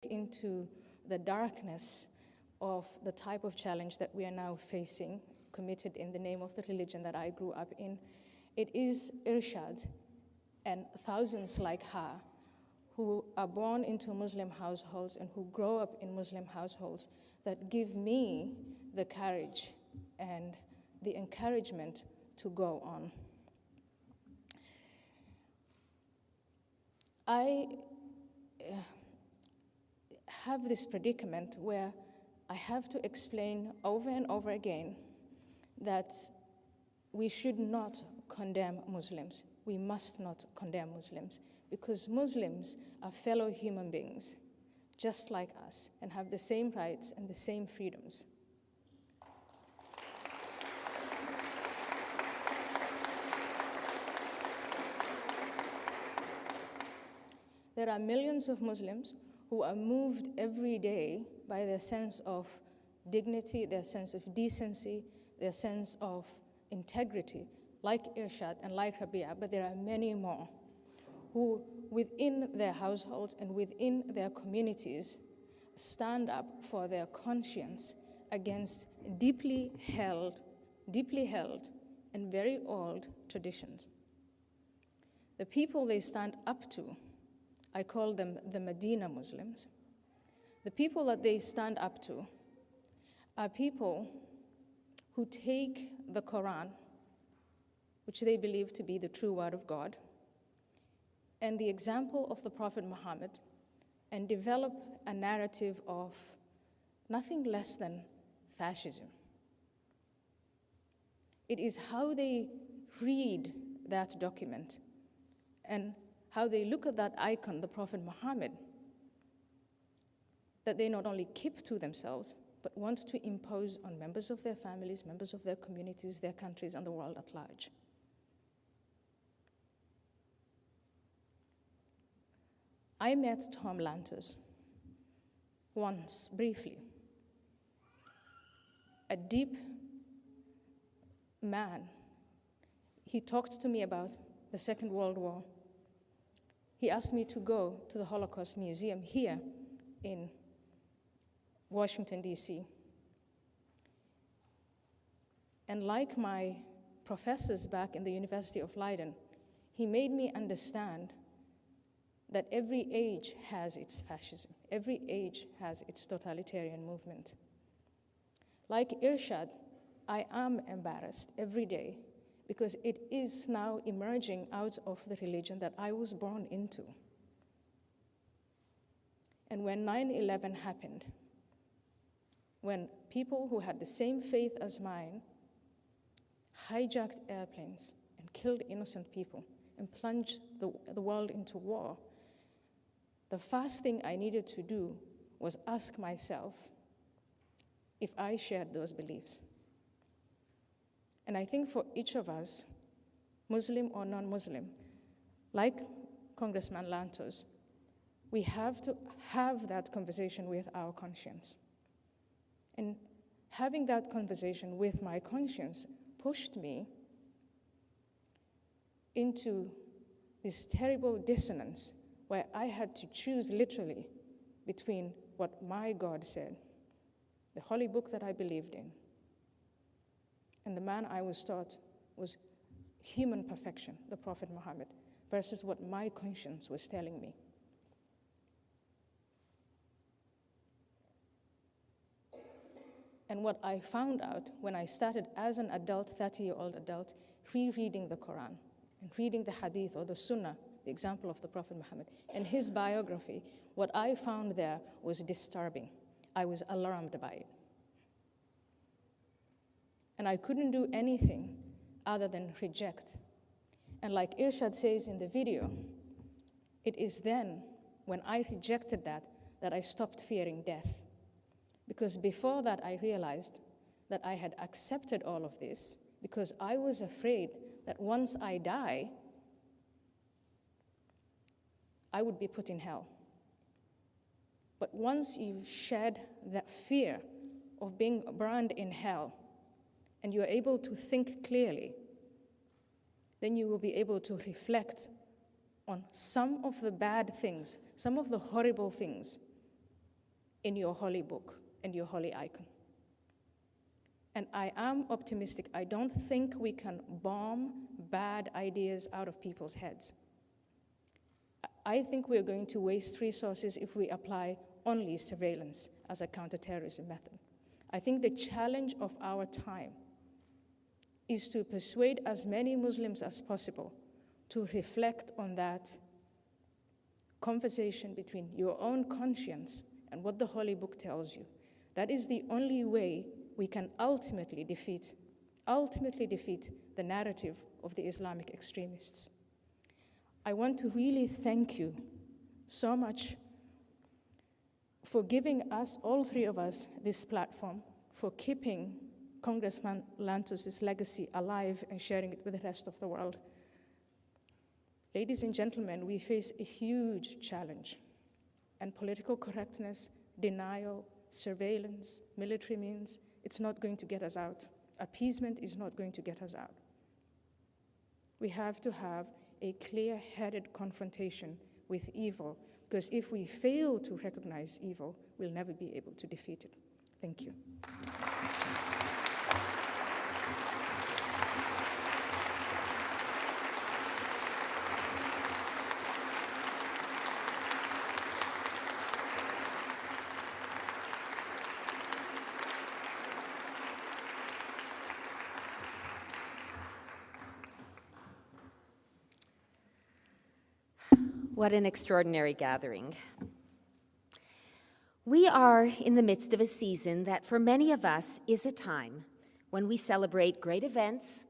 into the darkness of the type of challenge that we are now facing, committed in the name of the religion that I grew up in, it is Irshad and thousands like her who are born into Muslim households and who grow up in Muslim households that give me the courage and the encouragement to go on. I have this predicament where I have to explain over and over again that we should not condemn Muslims. We must not condemn Muslims, because Muslims are fellow human beings, just like us, and have the same rights and the same freedoms. There are millions of Muslims who are moved every day by their sense of dignity, their sense of decency, their sense of integrity, like Irshad and like Rabia, but there are many more who, within their households and within their communities, stand up for their conscience against deeply held and very old traditions. The people they stand up to, I call them the Medina Muslims. The people that they stand up to are people who take the Quran, which they believe to be the true word of God, and the example of the Prophet Muhammad, and develop a narrative of nothing less than fascism. It is how they read that document and how they look at that icon, the Prophet Muhammad, that they not only keep to themselves, but want to impose on members of their families, members of their communities, their countries, and the world at large. I met Tom Lantos once, briefly. A deep man. He talked to me about the Second World War. He asked me to go to the Holocaust Museum here in Washington, D.C. And like my professors back in the University of Leiden, he made me understand that every age has its fascism. Every age has its totalitarian movement. Like Irshad, I am embarrassed every day because it is now emerging out of the religion that I was born into. And when 9/11 happened, when people who had the same faith as mine hijacked airplanes and killed innocent people and plunged the world into war, the first thing I needed to do was ask myself if I shared those beliefs. And I think for each of us, Muslim or non-Muslim, like Congressman Lantos, we have to have that conversation with our conscience. And having that conversation with my conscience pushed me into this terrible dissonance where I had to choose literally between what my God said, the holy book that I believed in, and the man I was taught was human perfection, the Prophet Muhammad, versus what my conscience was telling me. And what I found out when I started as an adult, 30-year-old adult, rereading the Quran and reading the Hadith or the Sunnah, the example of the Prophet Muhammad, and his biography, what I found there was disturbing. I was alarmed by it. And I couldn't do anything other than reject. And like Irshad says in the video, it is then, when I rejected that I stopped fearing death. Because before that, I realized that I had accepted all of this because I was afraid that once I die, I would be put in hell. But once you shed that fear of being burned in hell, and you're able to think clearly, then you will be able to reflect on some of the bad things, some of the horrible things in your holy book and your holy icon. And I am optimistic. I don't think we can bomb bad ideas out of people's heads. I think we're going to waste resources if we apply only surveillance as a counterterrorism method. I think the challenge of our time is to persuade as many Muslims as possible to reflect on that conversation between your own conscience and what the Holy Book tells you. That is the only way we can ultimately defeat the narrative of the Islamic extremists. I want to really thank you so much for giving us, all three of us, this platform, for keeping Congressman Lantos' legacy alive and sharing it with the rest of the world. Ladies and gentlemen, we face a huge challenge, and political correctness, denial, surveillance, military means, it's not going to get us out. Appeasement is not going to get us out. We have to have a clear-headed confrontation with evil, because if we fail to recognize evil, we'll never be able to defeat it. Thank you. What an extraordinary gathering. We are in the midst of a season that for many of us is a time when we celebrate great events